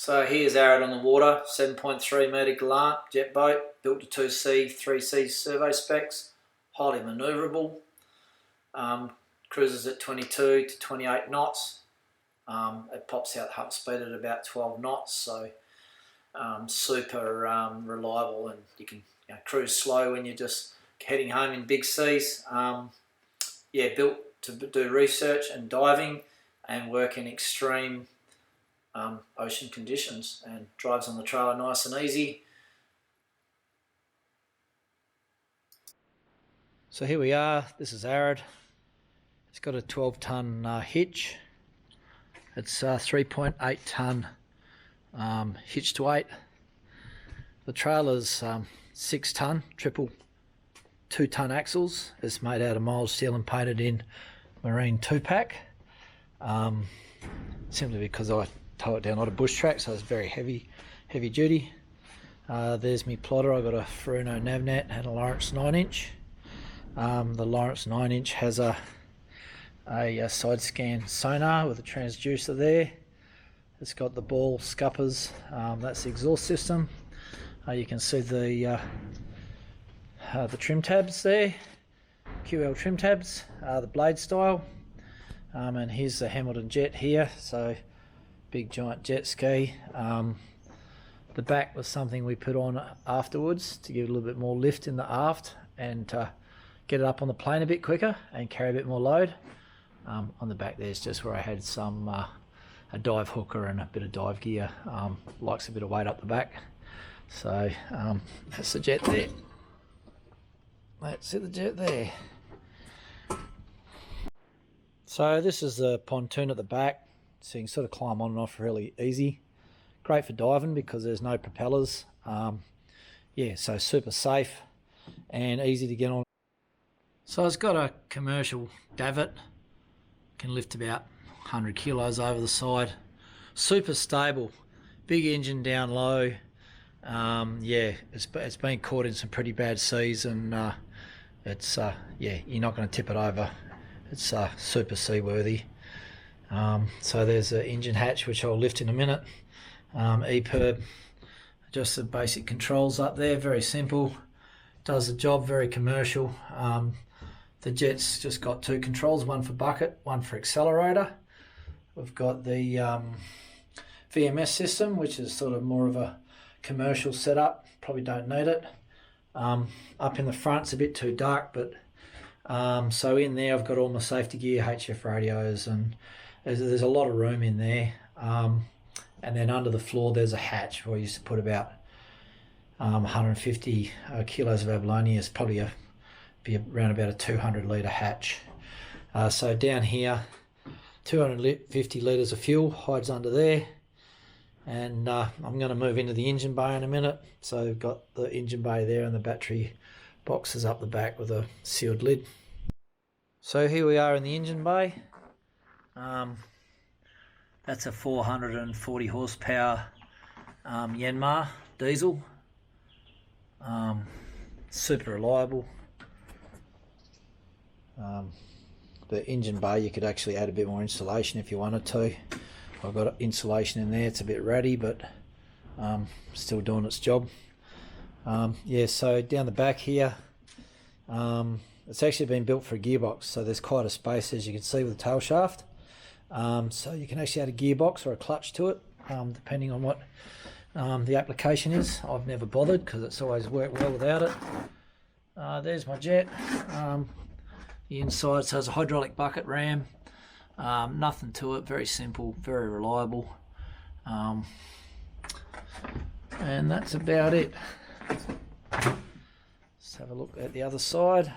So here's Arid on the water, 7.3 metre Gallant jet boat, built to 2C, 3C servo specs, highly manoeuvrable, cruises at 22 to 28 knots. It pops out hump speed at about 12 knots, so super reliable, and you can cruise slow when you're just heading home in big seas. Yeah, built to do research and diving and work in extreme ocean conditions, and drives on the trailer nice and easy. So here we are, this is Arid. It's got a 12-ton hitch. It's 3.8 ton hitch to weight. The trailer's 6 ton, triple 2-ton axles. It's made out of mild steel and painted in marine 2-pack. Simply because I tow it down a lot of bush track, so it's very heavy duty. There's my plotter. I've got a Furuno Navnet and a Lawrence 9-inch. The Lawrence 9-inch has a side scan sonar with a transducer there. It's got the ball scuppers, that's the exhaust system. You can see the trim tabs there, QL trim tabs, the blade style. And here's the Hamilton jet here, so big giant jet ski. The back was something we put on afterwards to give it a little bit more lift in the aft and get it up on the plane a bit quicker and carry a bit more load. On the back there's just where I had some a dive hooker and a bit of dive gear. Likes a bit of weight up the back. So that's the jet there. That's it, the jet there. So this is the pontoon at the back, so you can sort of climb on and off really easy. Great for diving because there's no propellers. Yeah, so super safe and easy to get on. So it's got a commercial davit, can lift about 100 kilos over the side. Super stable, big engine down low. Yeah, it's been caught in some pretty bad seas, and it's yeah, you're not going to tip it over. It's super seaworthy. So there's an engine hatch which I'll lift in a minute. EPIRB, just the basic controls up there, very simple. Does the job, very commercial. The jet's just got 2 controls, one for bucket, one for accelerator. We've got the VMS system, which is sort of more of a commercial setup, probably don't need it. Up in the front it's a bit too dark, but so in there I've got all my safety gear, HF radios, and there's a lot of room in there. And then under the floor there's a hatch where I used to put about 150 kilos of abalone. It's probably be around about a 200 litre hatch. So down here, 250 litres of fuel hides under there, and I'm going to move into the engine bay in a minute. So we've got the engine bay there and the battery boxes up the back with a sealed lid. So here we are in the engine bay. That's a 440 horsepower Yanmar diesel. Super reliable. The engine bay, you could actually add a bit more insulation if you wanted to. I've got insulation in there, it's a bit ratty, but still doing its job. Yeah, so down the back here, it's actually been built for a gearbox, so there's quite a space, as you can see, with the tail shaft. So you can actually add a gearbox or a clutch to it, depending on what the application is. I've never bothered because it's always worked well without it. There's my jet. The inside, so it's a hydraulic bucket ram. Nothing to it, very simple, very reliable. And that's about it. Let's have a look at the other side.